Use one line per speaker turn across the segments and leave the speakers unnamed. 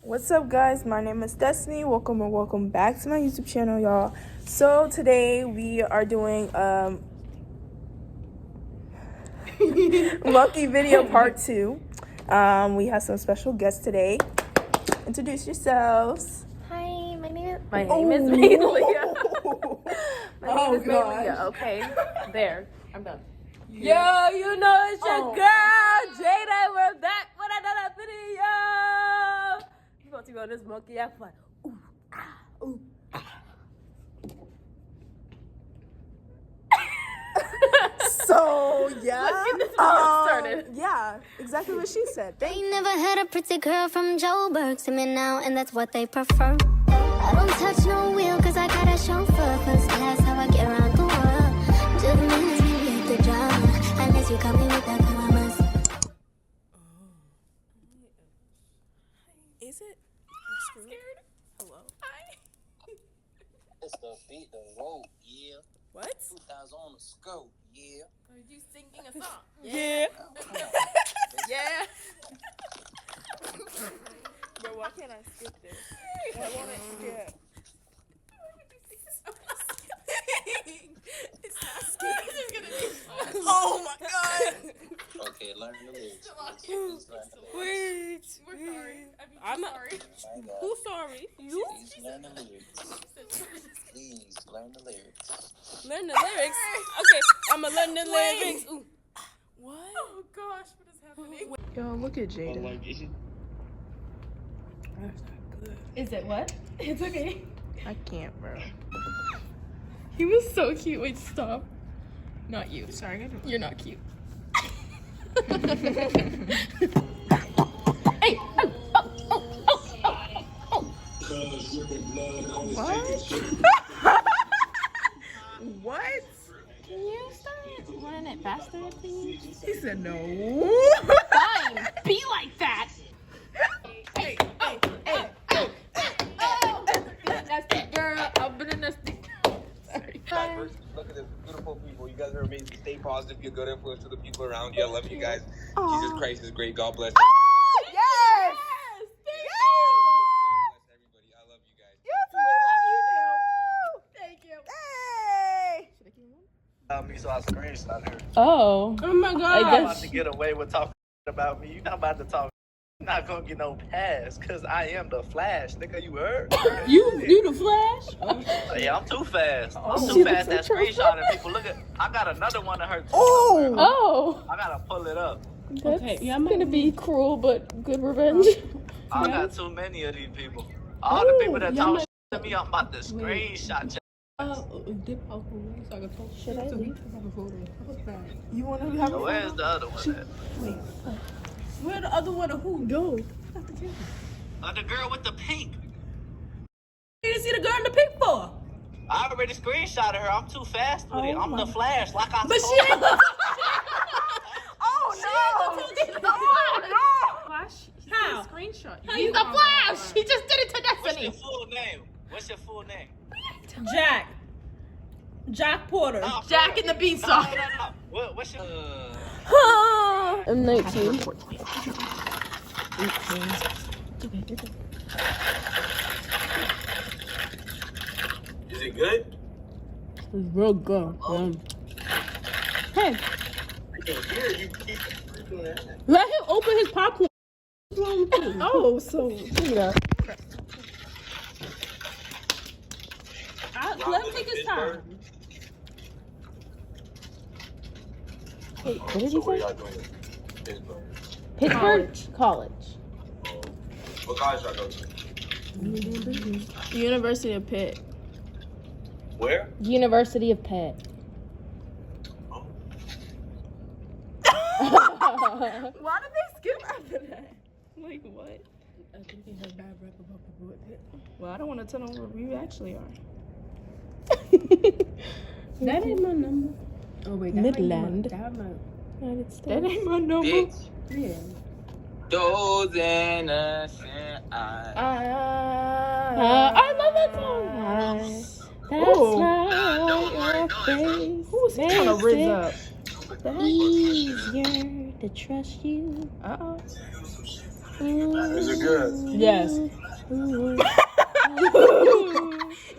What's up, guys? My name is Destiny. Welcome back to my YouTube channel, y'all. So today we are doing monkey video part 2. We have some special guests today. Introduce yourselves.
Hi, my name is Malia. My name is Malia. Okay, there. I'm done. Yo, you know it's your girl, Jada. We're back with another video. You about to go on this monkey app like, ooh, ah, ooh, ah.
So yeah,
Let's get this video started.
Yeah, exactly what she said.
They never had a pretty girl from Joburg to me now, and that's what they prefer. I don't touch no wheel cause I got a chauffeur, first class how I get around the world. Just minutes me with the drama, unless you come in with that promise.
Is it?
I'm scared.
Hello.
Hi.
It's the beat, the road, yeah.
What?
2000 on the scope, yeah.
Are you singing a song?
Yeah.
Yeah.
Bro, why can't I skip this? I want to skip. It's not skipping. Oh my god.
Okay, learn the lyrics.
Wait.
We're sorry.
I'm not-
sorry.
Who's sorry? You?
Please learn the lyrics. Please learn the lyrics.
Learn the lyrics? Okay, I'ma learn the lyrics. Ooh. What?
Oh gosh, what is happening?
Yo, look at Jada.
Is it what? It's okay.
I can't, bro.
He was so cute. Wait, stop. Not you.
Sorry, I
You're not cute.
Hey,
What?
can you start running it faster, please?
He said no.
Fine, be like that.
Nasty girl. I've been a nasty. Sorry.
First, look at the beautiful people. You guys are amazing. Stay positive. Be a good influence to the people around you. I love you guys. Jesus Christ is great. God bless.
Yes!
God bless everybody. I love you guys.
Thank you.
Hey!
You saw a screenshot here.
Oh.
Oh my
I'm
god.
about to get away with talking about me. You're not about to talk. You're not gonna get no pass, cause I am the Flash, nigga. You heard?
You the Flash?
Yeah, I'm too fast. I'm
she
too
looks
fast. That
so
screenshot and people look at. I got another one of her. Too.
Oh.
I gotta pull it up.
That's gonna be cruel but good revenge.
I got too many of these people. All the people that talk shit to me, I'm about to screenshot.
Should I leave? You want to have a
Where's the other one at?
Where the other one? Who? Go.
The girl with the pink.
You didn't see the girl in the pink for?
I already screenshotted her. I'm too fast with it. I'm the Flash, like I
But
told
she
you.
ain't the
Oh no!
Flash. How?
Screenshot.
He's the Flash. He just did it to
What's your
Destiny.
full name? What's your full name?
Jack Porter.
No,
Jack in the Beanstalk.
No. What's your?
I'm 19.
Is it good?
Real good. Hey,
I can hear you keep freaking that.
let him open his popcorn.
Oh, so yeah.
Let him take his time. Wait, what did he
So what are
say?
y'all doing in Pittsburgh?
Pittsburgh College.
What college y'all go to?
University of Pitt.
Where?
University of Pitt.
Oh.
Why did they skip after that? Like what?
I think he has bad rep about people with Pitt.
Well, I don't want to tell them where we actually are.
That ain't my number. Oh wait, that
Midland.
United States.
That ain't my number.
Bitch.
Yeah.
Those innocent eyes.
I love that song. That's
Ooh.
right, your face.
Who's trying to rizz up?
Easier to trust you.
Uh-oh.
Is it good?
Yes.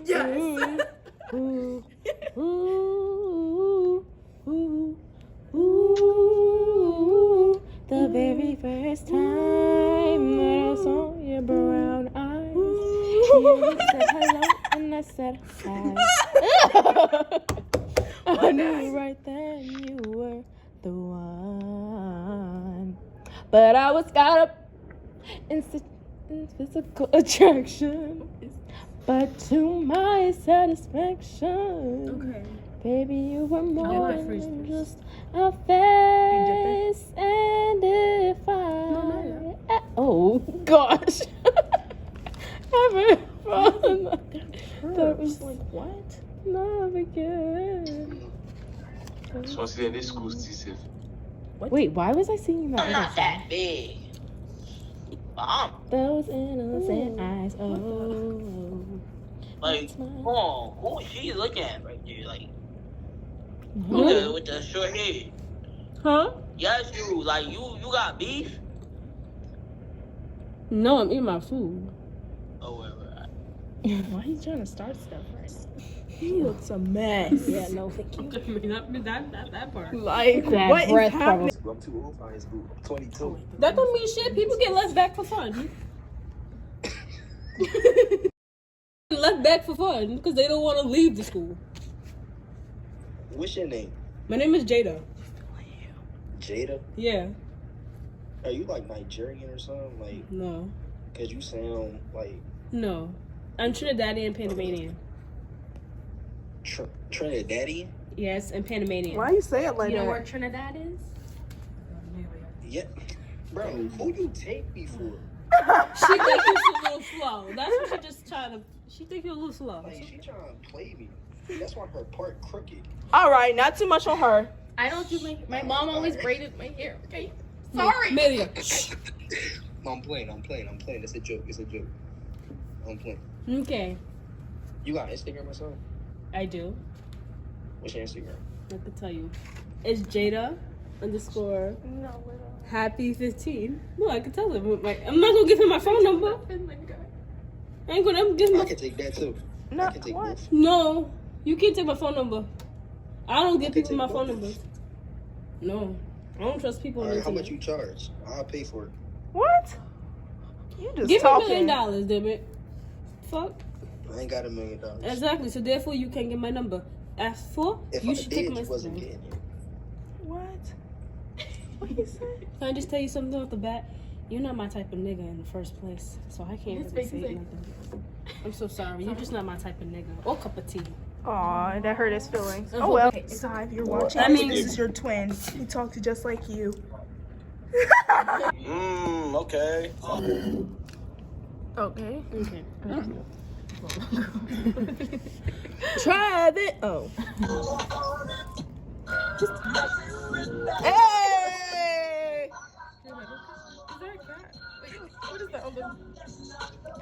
Yes.
Ooh, ooh, ooh, ooh. The very first time that I saw your brown eyes, you said hello and I said hi. I knew right then you were the one, but I was caught up in physical attraction. But to my satisfaction, baby, you were more than just a face. And if oh gosh, ever fallen, that was like what? Love again.
So I see that this school safe.
Wait, why was I singing that?
I'm not that big. Mom.
Those innocent eyes. Oh.
Like, hold on, who is she looking at right there? Like, with the short hair.
Huh?
Yes, you. Like, you got beef?
No, I'm eating my food.
Oh, wait.
Why are you trying to start stuff right?
He looks a mess.
Yeah, no, thank you. Not that part.
Like,
That
what is
breath
happening?
I'm too old for high school. I'm 22.
That don't mean shit. People get left back for fun. Left back for fun because they don't want to leave the school.
What's your name?
My name is Jada.
Jada?
Yeah.
Are you like Nigerian or something? Like,
No.
cause you sound like
No. I'm Trinidadian and Panamanian.
Trinidadian?
Yes, and Panamanian.
Why you say it like
You know
that?
where Trinidad is?
Yeah. Bro, who you take me for?
She think you're a little slow. That's what she just trying to. She think you're a little slow.
Like, she trying to play me. That's why her part crooked.
All right, not too much on her.
I don't do my mom always braided my hair. Okay. Sorry. Melia.
I'm playing. It's a joke. I'm playing.
Okay.
You got Instagram or something?
I do.
What's your Instagram?
I can tell you. It's Jada _ happy 15. No, I can tell him. I'm not gonna give him my phone number. I ain't gonna give him.
I can take that too.
No,
I can take
what?
both.
No, you can't take my phone number. I don't give
can
people my
take
phone
both.
numbers. No, I don't trust people.
All
on
right, how
the
much
internet.
you charge? I'll pay for it.
What? You just
Give
talking.
me $1 million, damn it. Fuck.
I ain't got $1 million.
Exactly. So therefore, you can't get my number. As for,
If
you
I
should
did,
take my
you wasn't
Instagram.
getting it.
What? What you say?
Can I just tell you something off the bat? You're not my type of nigga in the first place, so I can't really say nothing. I'm so sorry. You're just not my type of nigga or cup of tea.
Aw, that hurt his feelings.
Oh,
Oh well.
okay.
So if you're watching,
That means-
this is your twin. He talks just like you.
Okay.
Okay.
Okay.
Try it. Oh. Hey! What is that?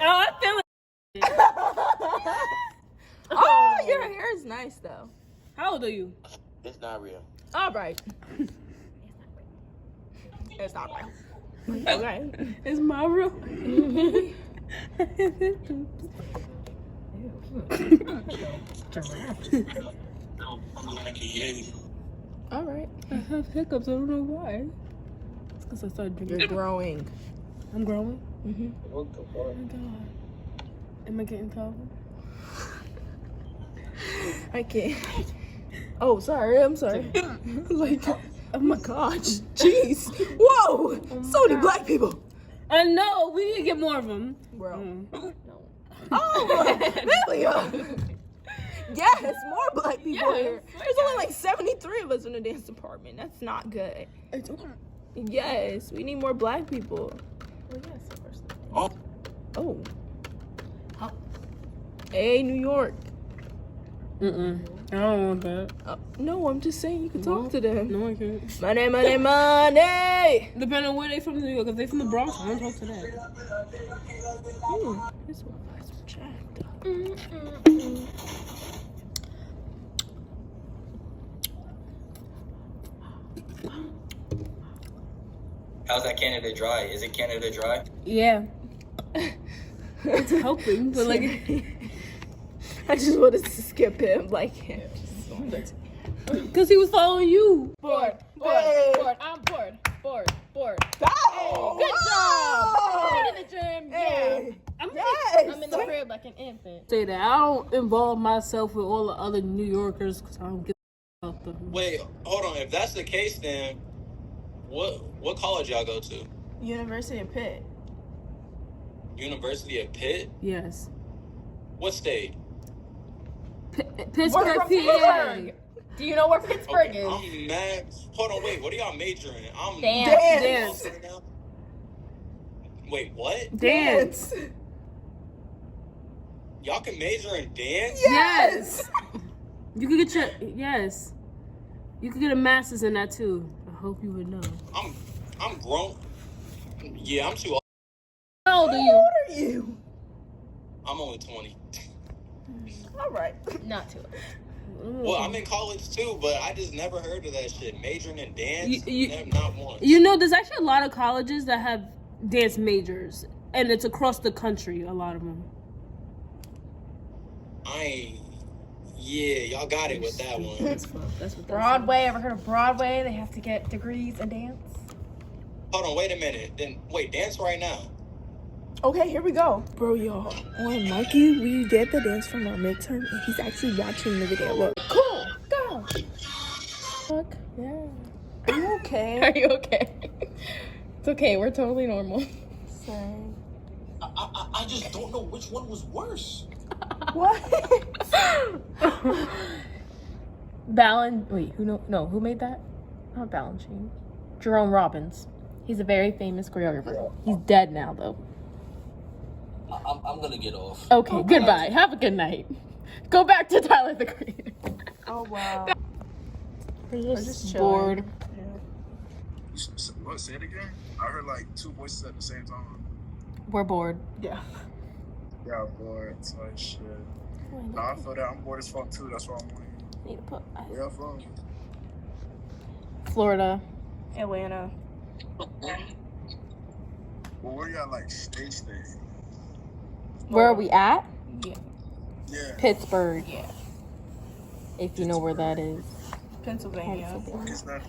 Oh, I feel it.
Oh, your hair is nice though.
How old are you?
It's not real.
All right. It's not real. Okay.
It's my real.
All right.
I have hiccups. I don't know why. It's because I started drinking.
You're growing.
I'm growing.
What the fuck?
Oh my god. Am I getting taller?
I can't. Oh, sorry. I'm sorry. Like, oh my gosh. Jeez. Whoa. So many black people.
I know. We need to get more of them.
Bro. Oh, Amelia. Yes, more black people
Yes.
here. There's only like 73 of us in the dance department. That's not good. Yes, we need more black people.
Oh.
Oh. Hey, New York.
I don't want that.
No, I'm just saying you can talk to them.
No, I can't.
Money, money, money.
Depending on where they from New York. If they from the Bronx, I don't talk to that.
This one is jacked up.
How's that Canada Dry? Is it Canada Dry?
Yeah. It's helping, but like,
I just wanted to skip him. Like,
because he was following you.
bored.
I'm bored.
Oh,
Good job.
wow.
Going to the gym.
Hey.
I'm
Yes.
in the crib like an infant. Say that I don't involve myself with all the other New Yorkers because I don't get about them.
Wait, hold on. If that's the case, then what college y'all go to?
University of Pitt.
University of Pitt?
Yes.
What state?
Pittsburgh,
We're from
PA.
Pittsburgh. Do you know where Pittsburgh
Okay,
is?
I'm mad. Hold on, wait. What are y'all majoring in? I'm
Dance.
right now. Wait, what?
Dance.
Y'all can major in dance?
Yes. You could get You could get a master's in that too. I hope you would know.
I'm grown. Yeah, I'm too old.
How old are you?
How old are you?
I'm only 20.
All right.
Not too old.
Well, I'm in college too, but I just never heard of that shit. Majoring in dance? Not once.
You know, there's actually a lot of colleges that have dance majors, and it's across the country, a lot of them.
Yeah, y'all got it with that one.
That's what
Broadway. Ever heard of Broadway? They have to get degrees in dance.
Hold on, wait a minute. Then wait, dance right now.
Okay, here we go.
Bro, y'all, on Mikey, we did the dance from our midterm, and he's actually watching the video. Look.
Cool. Go.
Fuck yeah.
Are you okay?
Are you okay? It's okay. We're totally normal.
Sorry.
I just don't know which one was worse.
What?
Who made that? Not Balanchine. Jerome Robbins. He's a very famous choreographer. He's dead now, though.
I'm gonna get off.
Okay, goodbye. Have a good night. Go back to Tyler the Creator.
Oh, wow.
We're
just
bored.
What? Say it again? I heard like two voices at the same time.
We're bored.
Yeah.
Yeah, I'm bored. It's like shit. Nah, I feel that. I'm bored as fuck too. That's why I'm waiting.
Need to put
Where y'all from?
Florida.
Atlanta.
Well, where y'all like stay?
Where are we at?
Yeah.
Yeah.
Pittsburgh.
Yeah.
If you know where that is.
Pennsylvania.
Fuck is that?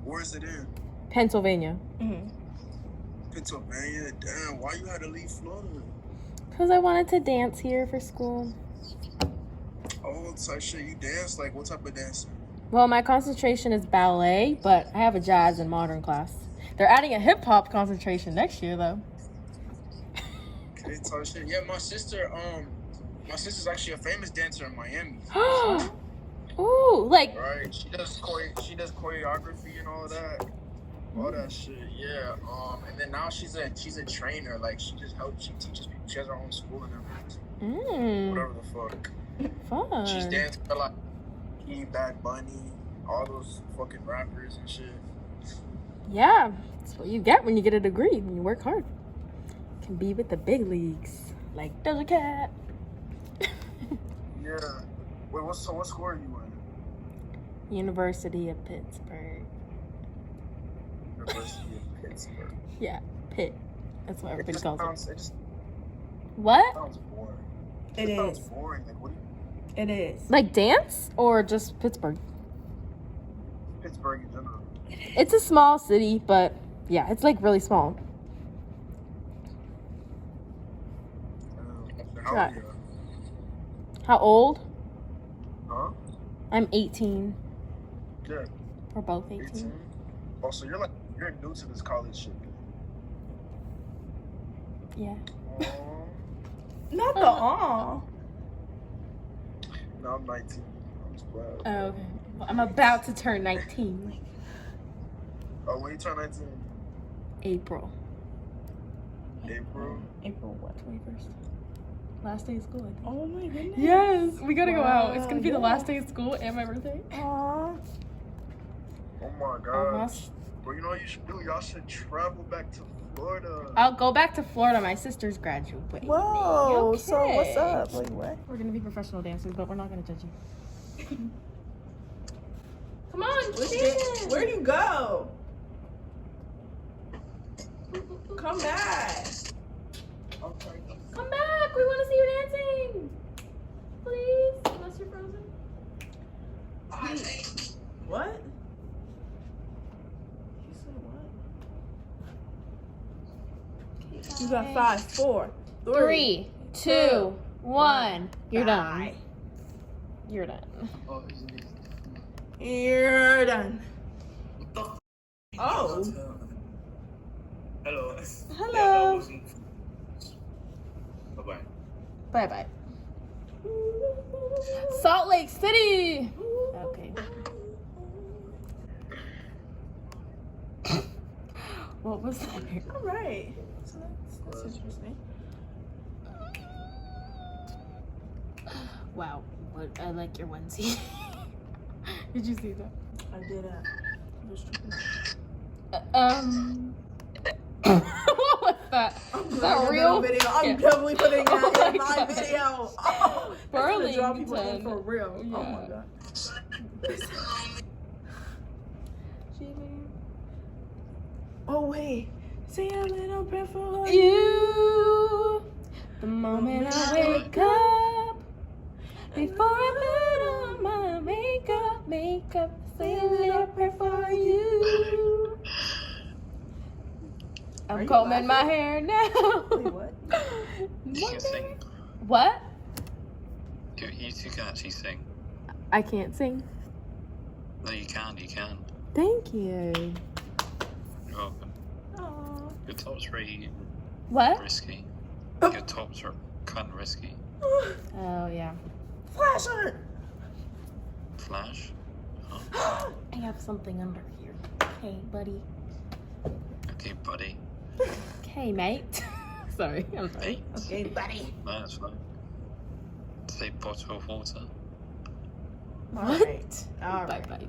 Where is it in?
Pennsylvania.
Mm-hmm.
Pennsylvania. Damn, why you had to leave Florida?
Because I wanted to dance here for school.
Oh, type shit. You dance? Like what type of dancing?
Well, my concentration is ballet, but I have a jazz and modern class. They're adding a hip hop concentration next year, though.
Okay, type shit. Yeah, my sister's actually a famous dancer in Miami.
Ooh, like
Right, she does choreography and all that shit. Yeah. And then now she's a trainer. Like she just helps. She teaches people. She has her own school and everything. Whatever the fuck.
Fun.
She's dancing for like Bad Bunny, all those fucking rappers and shit.
Yeah, that's what you get when you get a degree. When you work hard, you can be with the big leagues, like Doja Cat.
Yeah. Wait, what school are you in?
University of Pittsburgh.
University of Pittsburgh.
Yeah, Pitt. That's what everybody calls it.
It just
What?
sounds boring.
It
sounds
is.
boring. Like what?
It is.
Like dance or just Pittsburgh?
Pittsburgh in general.
It's a small city, but yeah, it's like really small.
How
Right.
old are you?
How old?
Huh?
I'm 18.
Yeah.
We're both 18.
18. Oh, so you're new to this college shit.
Yeah.
Not the aw.
No, I'm 19. I'm just glad.
Oh, okay. Well, I'm about to turn 19.
Oh, when you turn 19?
April.
April?
April what? 21st.
Last day of school, I think.
Oh my goodness.
Yes, we gotta go out. It's gonna be the
Wow,
last day of school and my birthday.
Aw.
Oh my god.
Almost.
Well, you know what you should do? Y'all should travel back to Florida.
I'll go back to Florida. My sister's graduating.
Whoa.
Okay.
So what's up? Like what?
We're gonna be professional dancers, but we're not gonna judge you. Come on,
Where'd you go? Come back.
Come back. We want to see you dancing. Please, unless you're frozen.
What? You said what? You got 5, 4,
3, 2, 1. You're done. You're done.
You're done. Oh.
Hello.
Hello.
Bye-bye.
Bye-bye. Salt Lake City. Okay. What was that?
All right. So that's interesting.
Wow. What? I like your onesie. Did you see that?
I didn't.
What was that? Is that real?
Video. I'm definitely putting that in my video. Oh,
Burlington.
Draw people in for real.
Yeah.
Oh my god. Oh wait. Say a little prayer for
You. The moment I wake up, before I put on my makeup, say a little prayer for you. I'm combing my hair now.
Wait, what?
You can sing.
What?
You two can actually sing.
I can't sing.
No, you can. You can.
Thank you.
You're welcome.
Aww.
Your top's really
What?
risky. Your tops are kind of risky.
Oh, yeah.
Flash art.
Flash.
I have something under here. Hey, buddy.
Okay, buddy.
Okay, mate. Sorry, I'm sorry.
Hey.
Okay, buddy.
No, that's fine. Say bottle of water.
Alright. Alright.
Bye-bye.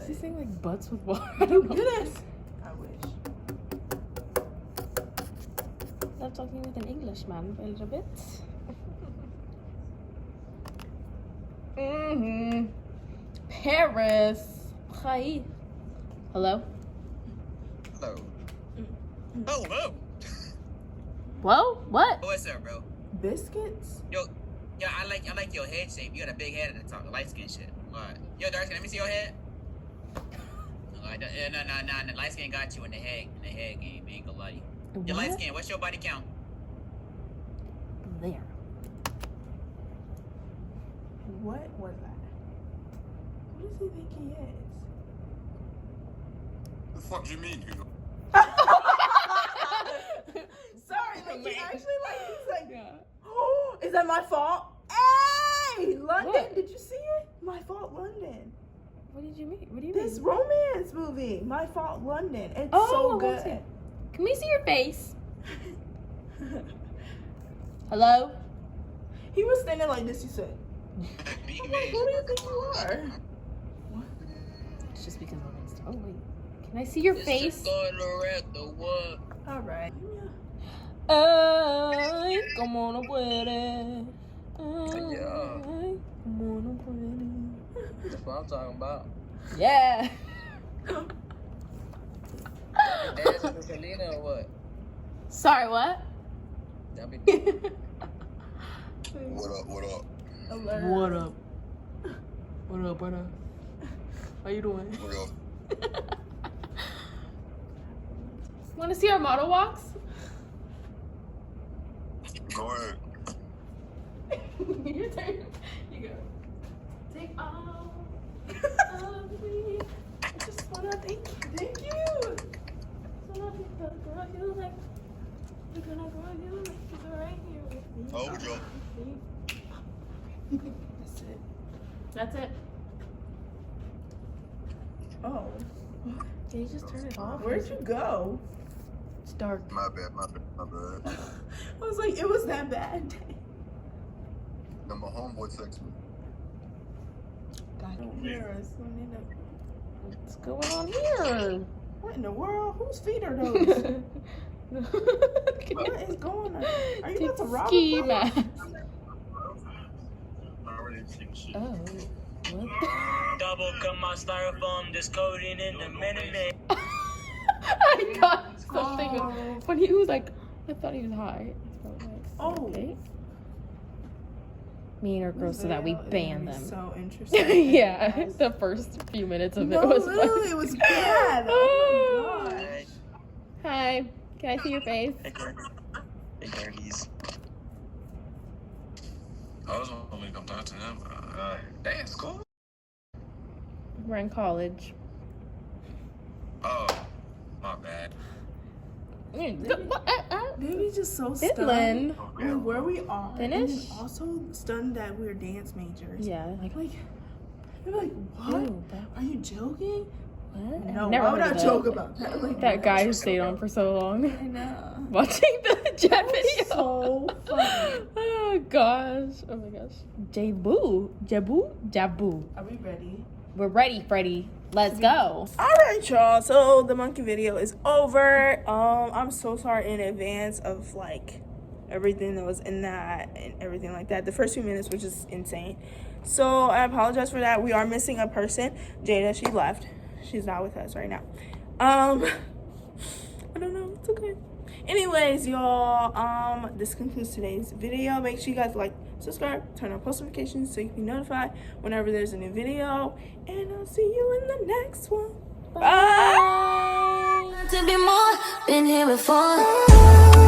Is he saying like butts with water?
You do this. I wish.
Love talking with an Englishman a little bit. Paris. Hi. Hello?
Hello. Hello.
Whoa? What?
What's up, bro?
Biscuits?
Yo, I like your head shape. You got a big head at the top, the light skin shit. Alright. Yo, dark skin, let me see your head. Alright, no, the light skin got you in the head game, ain't gonna lie to you. Your light skin, what's your body count?
There.
What was that? What does he think he is?
The fuck do you mean?
Sorry, like he actually he's like, oh, is that my fault? Hey, London,
What?
did you see it? My Fault London.
What did you mean? What do you
This
mean?
romance movie, My Fault London. It's
Oh,
so
I want to see
good.
it. Can we see your face? Hello?
He was standing like this, he said. I'm like, who do you think you are?
It's just because of Insta. Oh, wait. Can I see your face?
Alright.
Ay, como no puede.
Yeah.
Como no puede.
That's what I'm talking about.
Yeah.
Dancing with Selena or what?
Sorry, what?
That'd be
What up? What up?
Alert.
What up? What up? What up? How you doing?
What up?
Want to see our model walks?
Go ahead.
Your turn. You go. Take all of me.
I just wanna thank you. Thank you.
So love you, girl. You like. You're gonna go. You like. You're right here with me.
How old you?
That's it.
That's it.
Oh.
Can you just turn it off?
Where'd you go?
It's dark.
My bad.
I was like, it was that bad.
No, my homeboy texted me.
Don't hear us.
What's going on here?
What in the world? Whose feet are those? What is going on? Are you about to rob
Ski
us?
mask.
I already seen shit.
Oh. What?
double cut my styrofoam, this coating in the minute.
I got something when he was like, I thought he was high. Okay. Me and our girls so that we ban them.
So interesting.
Yeah, the first few minutes of it was
literally, it was bad. Oh my god.
Hi, can I see your face?
Hey, Gerties. I was hoping to come talk to him. That's cool.
We're in college.
Oh, my bad.
Maybe just so
Dylan.
stunned with where we are.
Finish?
And then also stunned that we're dance majors.
Yeah,
they're like, what?
Ew,
Are you joking?
What?
No,
Never
why would
heard
I
of
joke about that? Like,
that guy who stayed on for so long.
I know.
Watching the jet video.
So funny.
Oh gosh. Oh my gosh. Jabu.
Are we ready?
We're ready, Freddie. Let's go.
Alright, y'all. So the monkey video is over. I'm so sorry in advance of like everything that was in that and everything like that. The first few minutes were just insane. So I apologize for that. We are missing a person. Jada, she left. She's not with us right now. I don't know. It's okay. Anyways, y'all, this concludes today's video. Make sure you guys like, subscribe, turn on post notifications so you can be notified whenever there's a new video. And I'll see you in the next one. Bye.
To be more, been here before.